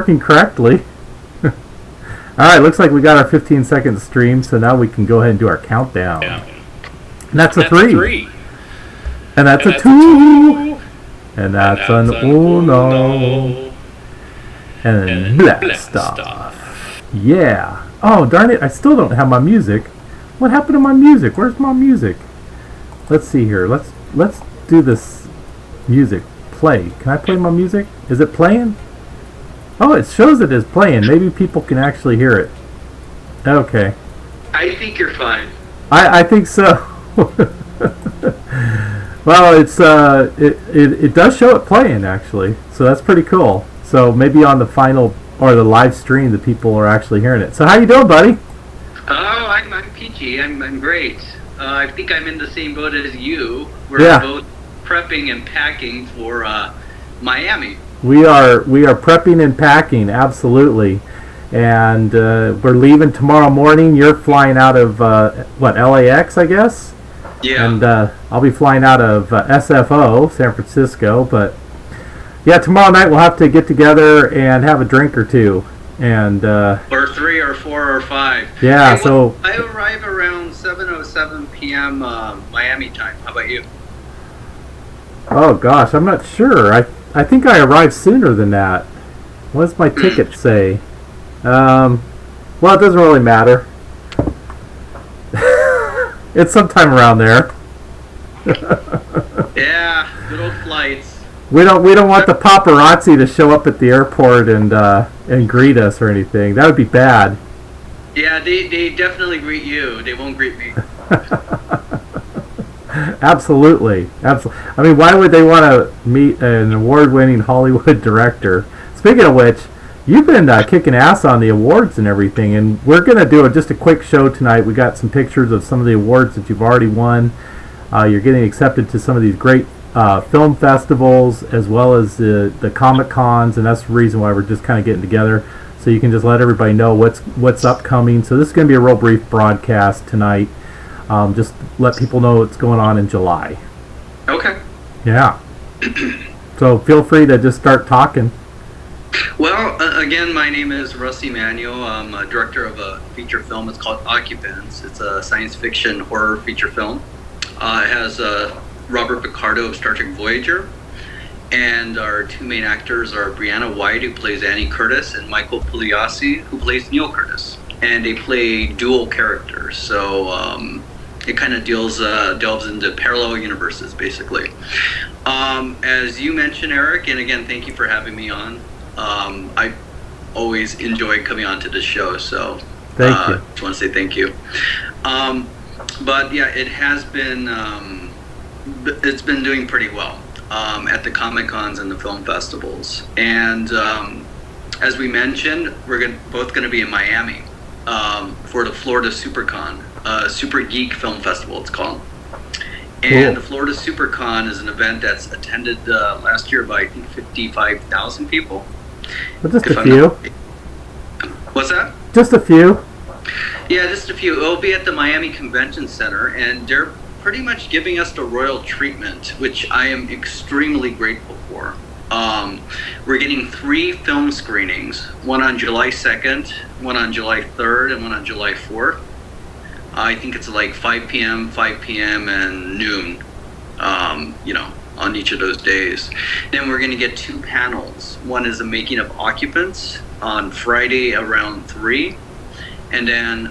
Working correctly. Alright, looks like we got our 15-second stream, so now we can go ahead and do our countdown. Yeah. And that's a 3. And that's a 2. And that's an uno. And blast off. Yeah. Oh, darn it, I still don't have my music. What happened to my music? Where's my music? Let's see here. Let's do this music. Play. Can I play my music? Is it playing? Oh, it shows it is playing. Maybe people can actually hear it. Okay. I think you're fine. I think so. Well, it does show it playing actually, so that's pretty cool. So maybe on the final or the live stream, the people are actually hearing it. So how you doing, buddy? Oh, I'm peachy. I'm great. I think I'm in the same boat as you. We're both prepping and packing for Miami. We are prepping and packing, absolutely. And we're leaving tomorrow morning. You're flying out of, LAX, I guess? Yeah. And I'll be flying out of SFO, San Francisco. But, yeah, tomorrow night we'll have to get together and have a drink or two. And or 3 or 4 or 5. Yeah, hey, so... I arrive around 7:07 p.m. Miami time. How about you? Oh, gosh, I'm not sure. I think I arrived sooner than that. What does my ticket say? Well, it doesn't really matter. It's sometime around there. Yeah, good old flights. We don't want the paparazzi to show up at the airport and greet us or anything. That would be bad. Yeah, they definitely greet you. They won't greet me. Absolutely. I mean, why would they want to meet an award-winning Hollywood director? Speaking of which, you've been kicking ass on the awards and everything, and we're going to do just a quick show tonight. We got some pictures of some of the awards that you've already won. You're getting accepted to some of these great film festivals as well as the Comic-Cons, and that's the reason why we're just kind of getting together, so you can just let everybody know what's upcoming. So this is going to be a real brief broadcast tonight. Just let people know what's going on in July. Okay. Yeah. So feel free to just start talking. Well, again, my name is Russ Emanuel. I'm a director of a feature film. It's called OCCUPANTS. It's a science fiction horror feature film. It has Robert Picardo of Star Trek Voyager. And our two main actors are Brianna White, who plays Annie Curtis, and Michael Pugliasi, who plays Neil Curtis. And they play dual characters. So it kind of delves into parallel universes, basically. As you mentioned, Eric, and again, thank you for having me on. I always enjoy coming on to this show, so thank you. Just want to say thank you. But yeah, it has been it's been doing pretty well at the Comic-Cons and the film festivals. And as we mentioned, we're both going to be in Miami for the Florida SuperCon, Super Geek Film Festival, it's called. And the Florida SuperCon is an event that's attended last year by, I think, 55,000 people. But just a few. What's that? Just a few. Yeah, just a few. It'll be at the Miami Convention Center, and they're pretty much giving us the royal treatment, which I am extremely grateful for. We're getting 3 film screenings, one on July 2nd, one on July 3rd, and one on July 4th. I think it's like 5 p.m., and noon, on each of those days. Then we're going to get 2 panels. One is the making of Occupants on Friday around 3. And then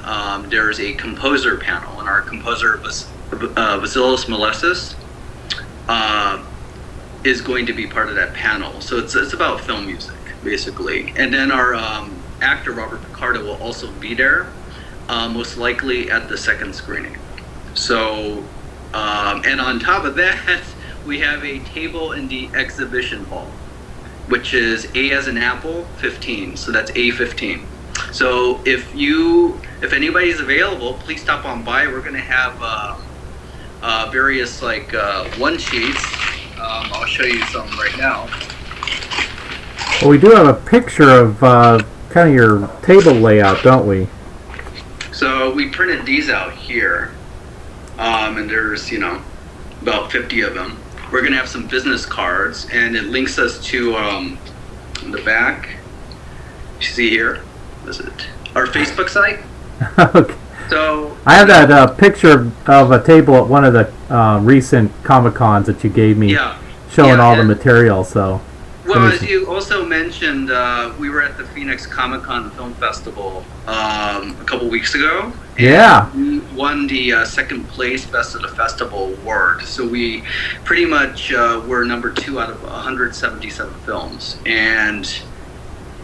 there's a composer panel. And our composer, Vasilis Melesis, is going to be part of that panel. So it's about film music, basically. And then our actor, Robert Picardo, will also be there. Most likely at the second screening. So, and on top of that, we have a table in the exhibition hall, which is A as in Apple 15. So that's A15. So if anybody's available, please stop on by. We're going to have various one sheets. I'll show you some right now. Well, we do have a picture of kind of your table layout, don't we? So we printed these out here, and there's, about 50 of them. We're going to have some business cards, and it links us to the back. You see here, is it our Facebook site? Okay. So I have that picture of a table at one of the recent Comic-Cons that you gave me, yeah, showing all the material. So, well, as you also mentioned, we were at the Phoenix Comic-Con Film Festival a couple weeks ago. And we won the second place Best of the Festival award. So we pretty much were number 2 out of 177 films. And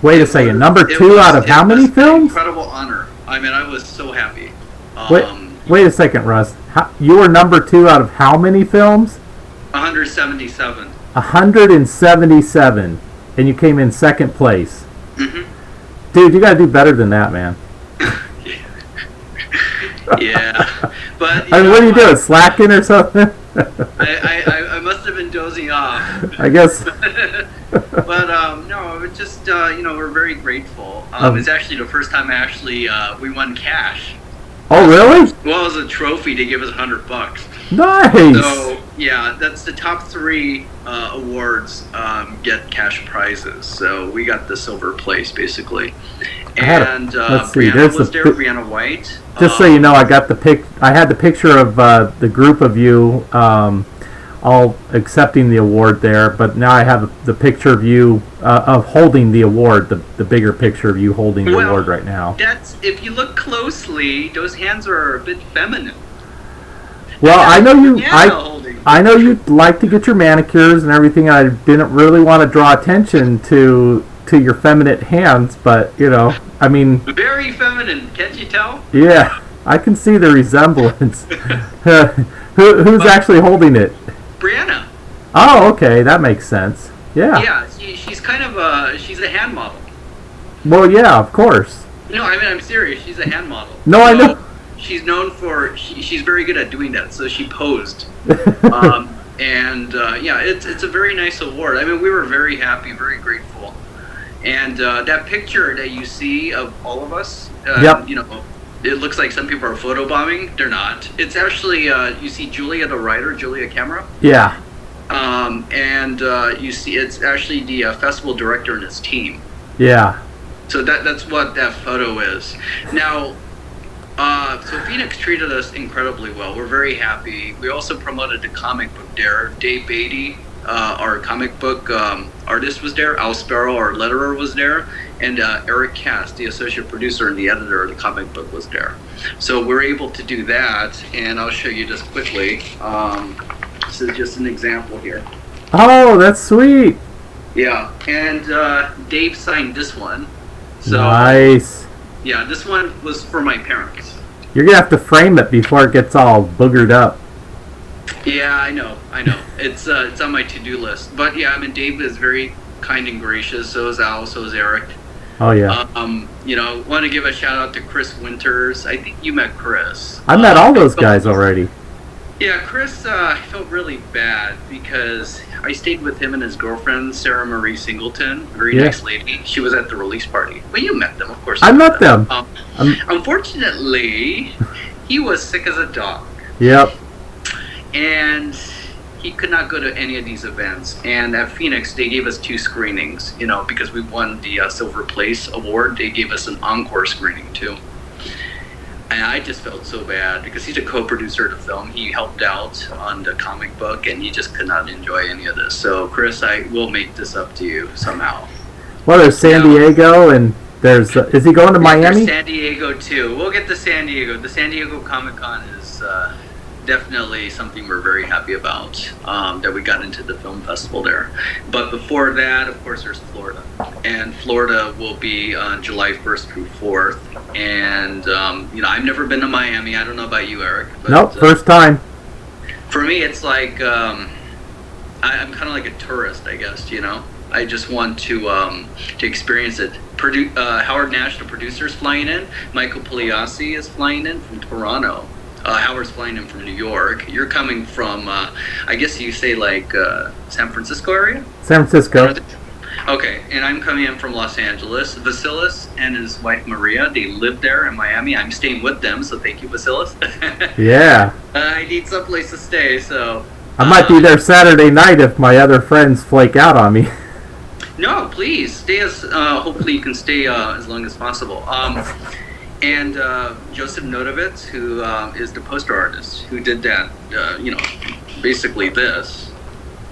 wait a second, number 2 out of how many films? Incredible honor. I mean, I was so happy. Wait a second, Russ. You were number 2 out of how many films? 177. 177, and you came in second place. Mm-hmm. Dude, you gotta do better than that, man. Yeah, but I mean, what are you doing? Slacking or something? I must have been dozing off. I guess. But no, it's just we're very grateful. It's actually the first time we won cash. Oh, really? Well, it was a trophy. They give us $100. Nice. So yeah, that's the top 3 awards get cash prizes. So we got the silver place basically. And let's see. Brianna was there. Brianna White. Just so you know, I got I had the picture of the group of you all accepting the award there, but now I have the picture of you of holding the award, the bigger picture of you holding the award right now. That's, if you look closely, those hands are a bit feminine. Well, I know you like to get your manicures and everything. I didn't really want to draw attention to your feminine hands, but I mean, very feminine, can't you tell? Yeah, I can see the resemblance. Who's actually holding it? Brianna. Oh, okay, that makes sense. Yeah. Yeah, she's kind of she's a hand model. Well, yeah, of course. No, I mean, I'm serious. She's a hand model. No, I know. She's known for she's very good at doing that. So she posed. Yeah, it's a very nice award. I mean, we were very happy, very grateful. And that picture that you see of all of us, yep. It looks like some people are photobombing. They're not. It's actually, you see Julia, the writer, Julia Camera. Yeah. And you see it's actually the festival director and his team. Yeah. So that's what that photo is. Now, so Phoenix treated us incredibly well. We're very happy. We also promoted the comic book there. Dave Beatty, our comic book artist, was there. Al Sparrow, our letterer, was there. And Eric Cass, the associate producer and the editor of the comic book, was there. So we're able to do that, and I'll show you just quickly. This is just an example here. Oh, that's sweet. Yeah, and Dave signed this one. So, nice. Yeah, this one was for my parents. You're going to have to frame it before it gets all boogered up. Yeah, I know. It's on my to-do list. But yeah, I mean, Dave is very kind and gracious. So is Al, so is Eric. Oh, yeah. Want to give a shout out to Chris Winters. I think you met Chris. I met all those guys already. Yeah, Chris, I felt really bad because I stayed with him and his girlfriend, Sarah Marie Singleton, very nice lady. She was at the release party. Well, you met them, of course. I met them. Unfortunately, he was sick as a dog. Yep. And he could not go to any of these events. And at Phoenix, they gave us 2 screenings, because we won the Silver Place Award. They gave us an encore screening, too. And I just felt so bad because he's a co-producer of the film. He helped out on the comic book, and he just could not enjoy any of this. So, Chris, I will make this up to you somehow. Well, there's San Diego, and there's... is he going to Miami? There's San Diego, too. We'll get to San Diego. The San Diego Comic-Con is definitely something we're very happy about, that we got into the film festival there. But before that, of course, there's Florida. And Florida will be on July 1st through 4th. And, I've never been to Miami. I don't know about you, Eric. But, nope, first time. For me, it's like, I'm kind of like a tourist, I guess, I just want to experience it. Howard Nash, the producer, is flying in. Michael Pugliasi is flying in from Toronto. Howard's flying in from New York. You're coming from, I guess you say like San Francisco area? San Francisco. Okay, and I'm coming in from Los Angeles. Vasilis and his wife Maria, they live there in Miami. I'm staying with them, so thank you, Vasilis. Yeah. I need someplace to stay, so... I might be there Saturday night if my other friends flake out on me. No, please stay as. Hopefully, you can stay as long as possible. And Joseph Nodovitz, who is the poster artist who did that. Basically this.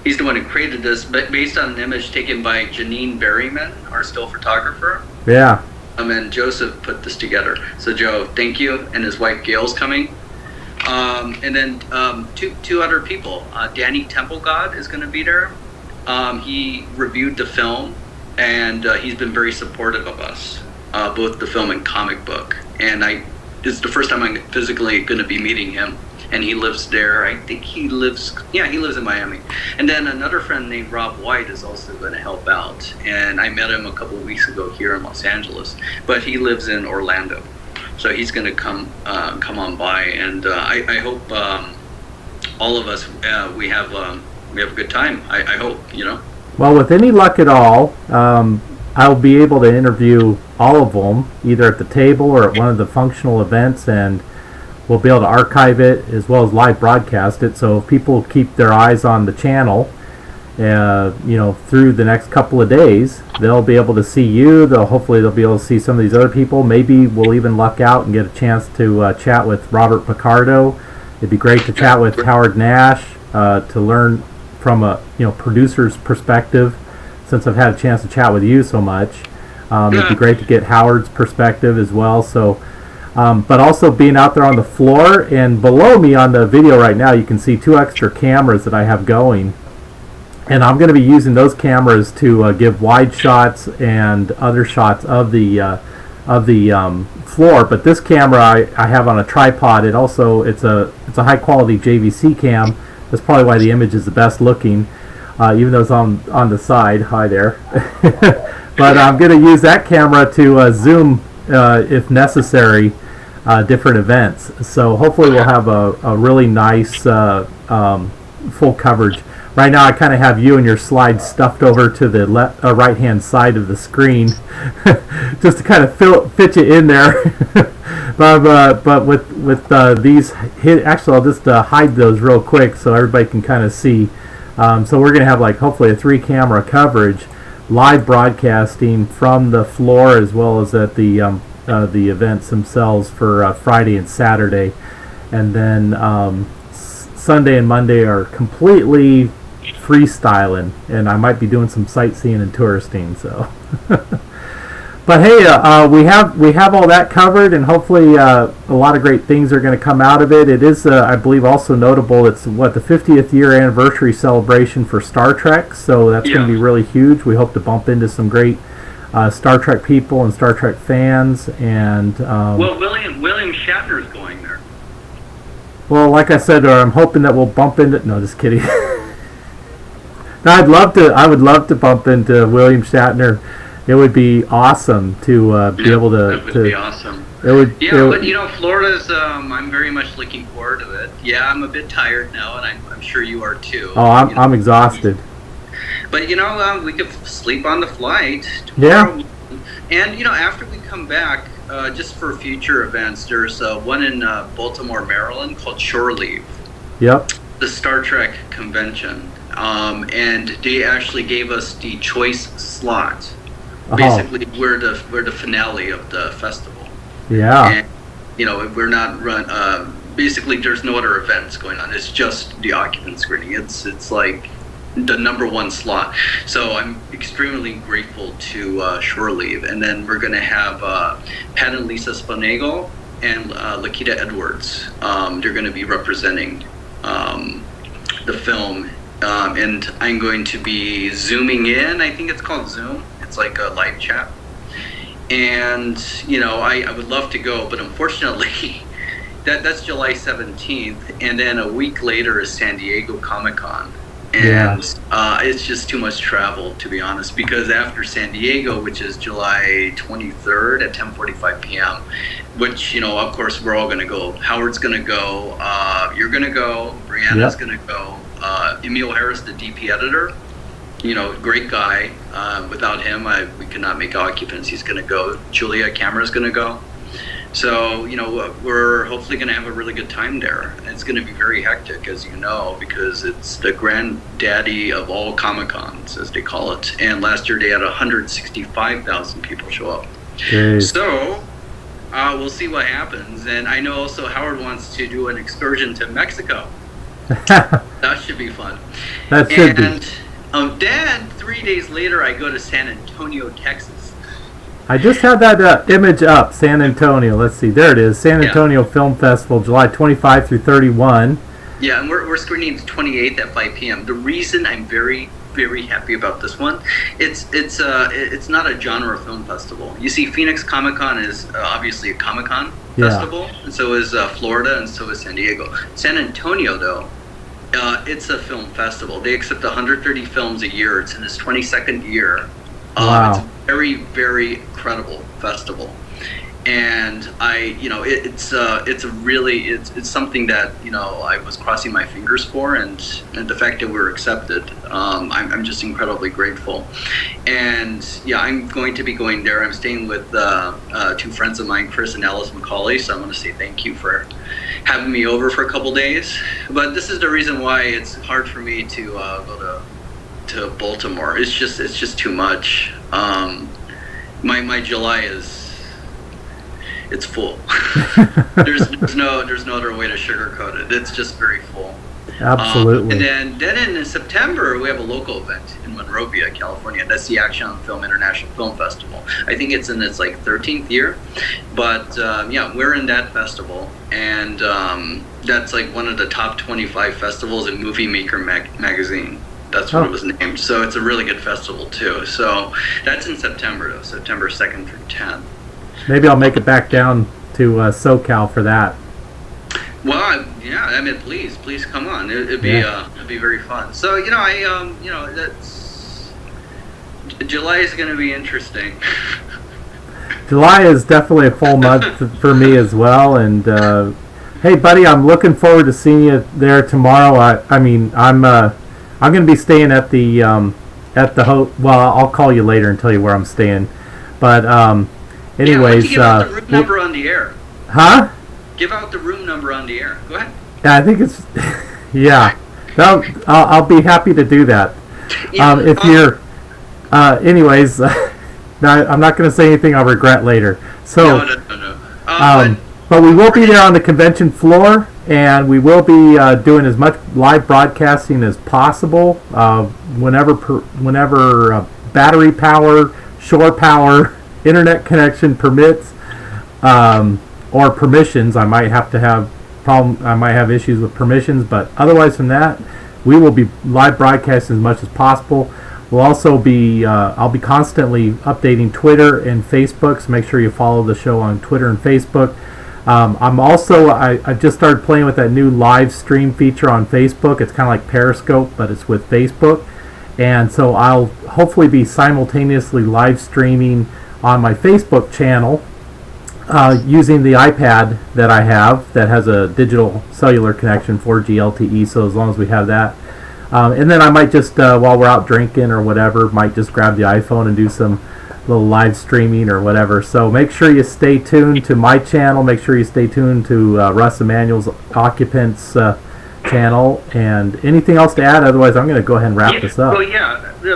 He's the one who created this, but based on an image taken by Janine Berryman, our still photographer. Yeah. And Joseph put this together. So Joe, thank you, and his wife Gail's coming. And then two other people. Danny Templegod is going to be there. He reviewed the film, and he's been very supportive of us, both the film and comic book. And it's the first time I'm physically going to be meeting him. And he lives there. I think he lives in Miami. And then another friend named Rob White is also going to help out. And I met him a couple of weeks ago here in Los Angeles, but he lives in Orlando. So he's going to come on by, and I hope all of us we have a good time. I hope, Well, with any luck at all, I'll be able to interview all of them, either at the table or at one of the functional events, and we'll be able to archive it as well as live broadcast it. So if people keep their eyes on the channel, through the next couple of days, they'll be able to see you. Hopefully they'll be able to see some of these other people. Maybe we'll even luck out and get a chance to chat with Robert Picardo. It'd be great to chat with Howard Nash to learn from a producer's perspective, since I've had a chance to chat with you so much. It'd be great to get Howard's perspective as well. So. But also being out there on the floor, and below me on the video right now, you can see 2 extra cameras that I have going, and I'm going to be using those cameras to give wide shots and other shots of the floor. But this camera I have on a tripod. It's a high quality JVC cam. That's probably why the image is the best looking, even though it's on the side. Hi there. But I'm going to use that camera to zoom if necessary. Different events. So hopefully we'll have a really nice full coverage. Right now I kind of have you and your slides stuffed over to the right hand side of the screen just to kind of fit you in there. but with these actually I'll just hide those real quick so everybody can kind of see. So we're going to have hopefully a 3 camera coverage, live broadcasting from the floor as well as at the events themselves for Friday and Saturday, and then Sunday and Monday are completely freestyling, and I might be doing some sightseeing and touristing. So, but hey, we have all that covered, and hopefully a lot of great things are going to come out of it. It is, I believe, also notable. It's the 50th year anniversary celebration for Star Trek, so that's going to be really huge. We hope to bump into some great Star Trek people and Star Trek fans, and William Shatner's going there. Well, like I said, I'm hoping that we'll bump into. No, just kidding. No, I would love to bump into William Shatner. It would be awesome to be able to. That would be awesome. It would. But Florida's. I'm very much looking forward to it. Yeah, I'm a bit tired now, and I'm sure you are too. Oh, I'm exhausted. But we could sleep on the flight tomorrow. Yeah. And after we come back, just for future events, there's one in Baltimore, Maryland called Shore Leave. Yep. The Star Trek convention, and they actually gave us the choice slot. Basically, we're the finale of the festival. Yeah. And we're not run. Basically, there's no other events going on. It's just the occupant screening. It's like the #1 slot. So I'm extremely grateful to Shore Leave. And then we're going to have Pat and Lisa Sponagle and Lakita Edwards. They're going to be representing the film. And I'm going to be zooming in. I think it's called Zoom. It's like a live chat. And, I would love to go, but unfortunately, that's July 17th. And then a week later is San Diego Comic-Con. And it's just too much travel, to be honest, because after San Diego, which is July 23rd at 10:45 p.m., which, of course, we're all going to go. Howard's going to go. You're going to go. Brianna's going to go. Emil Harris, the DP editor, great guy. Without him, we could not make Occupants. He's going to go. Julia Camera's going to go. So, we're hopefully going to have a really good time there. It's going to be very hectic, as you know, because it's the granddaddy of all Comic-Cons, as they call it. And last year they had 165,000 people show up. Jeez. So, we'll see what happens. And I know also Howard wants to do an excursion to Mexico. That should be fun. That should be. And then 3 days later, I go to San Antonio, Texas. I just had that image up, San Antonio. Let's see, there it is, San Antonio Film Festival, July 25 through 31. Yeah, and we're screening the 28th at 5 p.m. The reason I'm very, very happy about this one, it's not a genre film festival. You see, Phoenix Comic Con is obviously a Comic Con festival, and so is Florida, and so is San Diego. San Antonio, though, it's a film festival. They accept 130 films a year. It's in its 22nd year. Wow. It's a very, very credible festival, and it's something that I was crossing my fingers for, and the fact that we're accepted, I'm just incredibly grateful. And I'm going to be going there. I'm staying with 2 friends of mine, Chris and Alice McCauley. So I want to say thank you for having me over for a couple days. But this is the reason why it's hard for me to go to Baltimore. It's just too much. My July it's full. there's no other way to sugarcoat it. It's just very full. Absolutely. And then in September we have a local event in Monrovia, California. That's the Action Film International Film Festival. I think it's in its 13th year, but we're in that festival, and that's one of the top 25 festivals in Movie Maker magazine. That's what it was named. So it's a really good festival too. So that's in September, though, September 2nd through 10th. Maybe I'll make it back down to SoCal for that. Well, please come on. It'd be very fun. So that's July is going to be interesting. July is definitely a full month for me as well. And hey, buddy, I'm looking forward to seeing you there tomorrow. I'm going to be staying at the well, I'll call you later and tell you where I'm staying. But anyways, give out the room number on the air. Huh? Give out the room number on the air. Go ahead. Yeah, I think it's I'll be happy to do that. If you're anyways, I'm not going to say anything I'll regret later. So no. But we will be there on the convention floor, and we will be doing as much live broadcasting as possible whenever battery power, shore power, internet connection permits, or permissions. I might have issues with permissions, but otherwise from that, we will be live broadcasting as much as possible. We'll also be I'll be constantly updating Twitter and Facebook, so make sure you follow the show on Twitter and Facebook. I just started playing with that new live stream feature on Facebook. It's kind of like Periscope, but it's with Facebook. And so I'll hopefully be simultaneously live streaming on my Facebook channel using the iPad that I have that has a digital cellular connection, 4G LTE, so as long as we have that. And then I might just, while we're out drinking or whatever, might just grab the iPhone and do some little live streaming or whatever. So make sure you stay tuned to my channel. Make sure you stay tuned to Russ Emanuel's Occupants channel. And anything else to add? Otherwise, I'm going to go ahead and wrap this up. Well,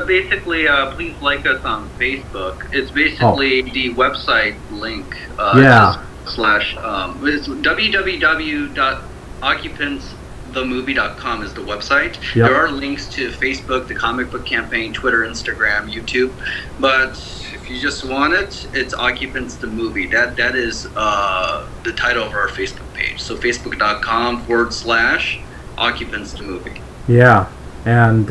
basically, please like us on Facebook. It's basically the website link. It's www.occupantsthemovie.com is the website. Yep. There are links to Facebook, the Comic Book Campaign, Twitter, Instagram, YouTube. But if you just want it, it's Occupants the Movie. That is the title of our Facebook page. So facebook.com/Occupants the Movie. Yeah, and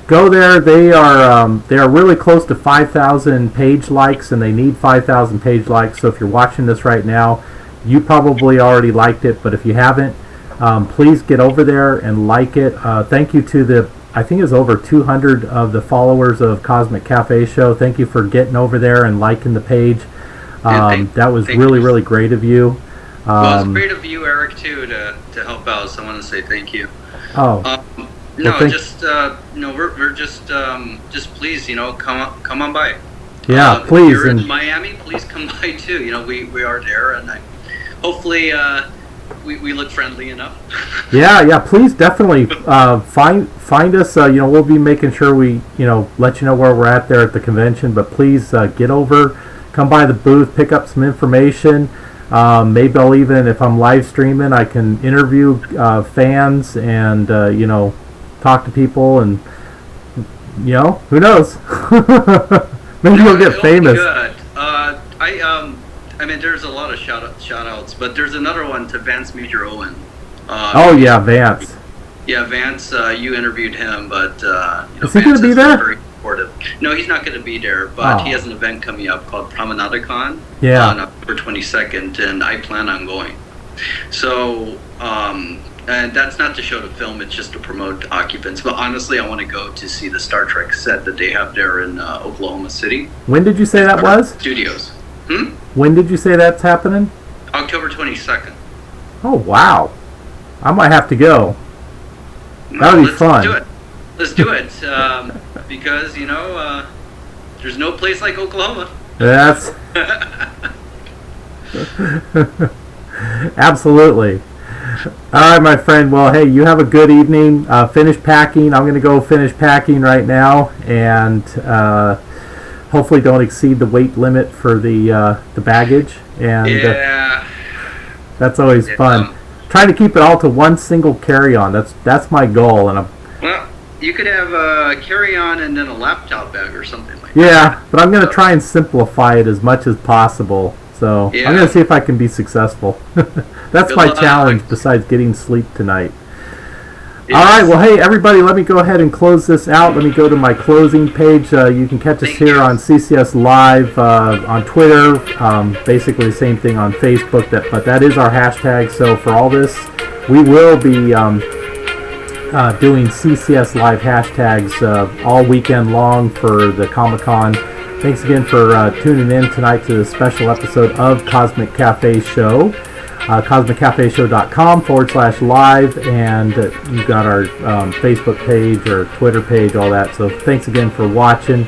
go there. They are really close to 5,000 page likes, and they need 5,000 page likes. So if you're watching this right now, you probably already liked it, but if you haven't, please get over there and like it. Thank you to I think it's over 200 of the followers of Cosmic Cafe Show. Thank you for getting over there and liking the page. That was really great of you. Well, it's great of you, Eric, too, to help out. So I want to say thank you. Oh. We're just please, come on by. Yeah, please. If you're in Miami, please come by too. We are there, and hopefully we look friendly enough. Yeah. Please definitely find us. We'll be making sure we let you know where we're at there at the convention. But please get over, come by the booth, pick up some information. Maybe I'll even, if I'm live streaming, I can interview fans and talk to people, and who knows? Maybe you'll get famous. Good. I mean, there's a lot of shout outs, but there's another one to Vance Major Owen. Vance. Yeah, Vance, you interviewed him, but is he going to be there? Very supportive. No, he's not going to be there, but he has an event coming up called Promenadicon on October 22nd, and I plan on going. So, and that's not to show the film, it's just to promote Occupants. But honestly, I want to go to see the Star Trek set that they have there in Oklahoma City. When did you say that was? Studios. When did you say that's happening? October 22nd. Oh, wow. I might have to go. That would be fun. Let's do it. Because, there's no place like Oklahoma. That's... Absolutely. All right, my friend. Well, hey, you have a good evening. Finish packing. I'm going to go finish packing right now, and hopefully don't exceed the weight limit for the baggage. And that's always fun. Trying to keep it all to one single carry-on. That's my goal. And well, you could have a carry-on and then a laptop bag or something like that. Yeah, but I'm going to try and simplify it as much as possible. So I'm going to see if I can be successful. That's my challenge besides getting sleep tonight. Yes. All right, well, hey, everybody, let me go ahead and close this out. Let me go to my closing page. You can catch us here on CCS Live, on Twitter, basically the same thing on Facebook, but that is our hashtag. So for all this, we will be doing CCS Live hashtags all weekend long for the Comic-Con. Thanks again for tuning in tonight to this special episode of Cosmic Cafe Show. CosmicCafeShow.com/live, and you've got our Facebook page or Twitter page, all that. So thanks again for watching.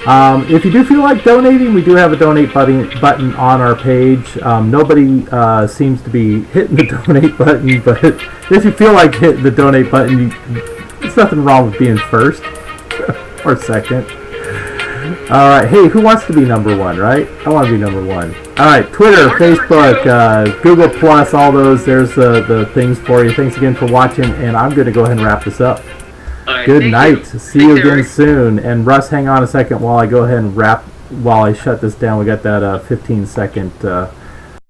If you do feel like donating, we do have a donate button on our page. Nobody seems to be hitting the donate button, but if you feel like hitting the donate button, there's nothing wrong with being first or second. All right, hey, who wants to be number one, right? I want to be number one. All right, Twitter, Facebook, Google Plus, all those. There's the things for you. Thanks again for watching, and I'm going to go ahead and wrap this up. Right, good night. You. See you again soon. And Russ, hang on a second while I go ahead and wrap. While I shut this down, we got that 15-second